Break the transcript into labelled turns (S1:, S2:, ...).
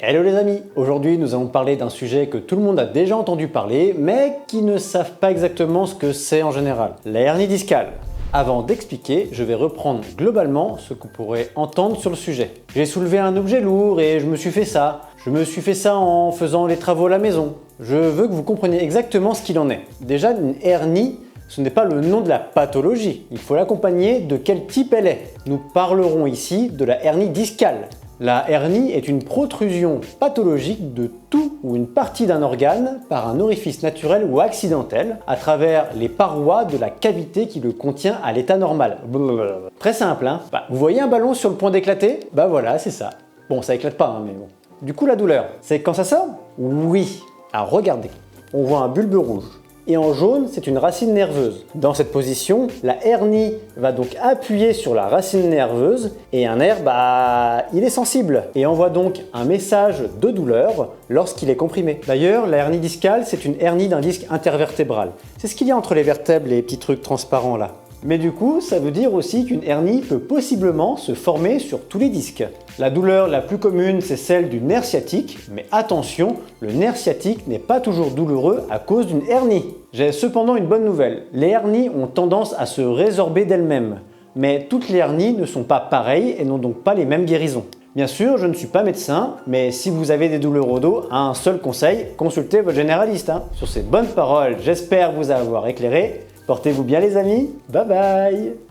S1: Hello les amis, aujourd'hui nous allons parler d'un sujet que tout le monde a déjà entendu parler, mais qui ne savent pas exactement ce que c'est en général, la hernie discale. Avant d'expliquer, je vais reprendre globalement ce que vous pourrez entendre sur le sujet. J'ai soulevé un objet lourd et je me suis fait ça. Je me suis fait ça en faisant les travaux à la maison. Je veux que vous compreniez exactement ce qu'il en est. Déjà, une hernie, ce n'est pas le nom de la pathologie. Il faut l'accompagner de quel type elle est. Nous parlerons ici de la hernie discale. La hernie est une protrusion pathologique de tout ou une partie d'un organe par un orifice naturel ou accidentel à travers les parois de la cavité qui le contient à l'état normal. Blablabla. Très simple, hein? Vous voyez un ballon sur le point d'éclater? Bah voilà, c'est ça. Bon, ça éclate pas, hein, mais bon. Du coup, la douleur, c'est quand ça sort? Oui. Alors regardez, on voit un bulbe rouge. Et en jaune, c'est une racine nerveuse. Dans cette position, la hernie va donc appuyer sur la racine nerveuse et un nerf, il est sensible et envoie donc un message de douleur lorsqu'il est comprimé. D'ailleurs, la hernie discale, c'est une hernie d'un disque intervertébral. C'est ce qu'il y a entre les vertèbres, les petits trucs transparents là. Mais du coup, ça veut dire aussi qu'une hernie peut possiblement se former sur tous les disques. La douleur la plus commune, c'est celle du nerf sciatique, mais attention, le nerf sciatique n'est pas toujours douloureux à cause d'une hernie. J'ai cependant une bonne nouvelle, les hernies ont tendance à se résorber d'elles-mêmes, mais toutes les hernies ne sont pas pareilles et n'ont donc pas les mêmes guérisons. Bien sûr, je ne suis pas médecin, mais si vous avez des douleurs au dos, un seul conseil, consultez votre généraliste. Sur ces bonnes paroles, j'espère vous avoir éclairé. Portez-vous bien les amis, bye bye!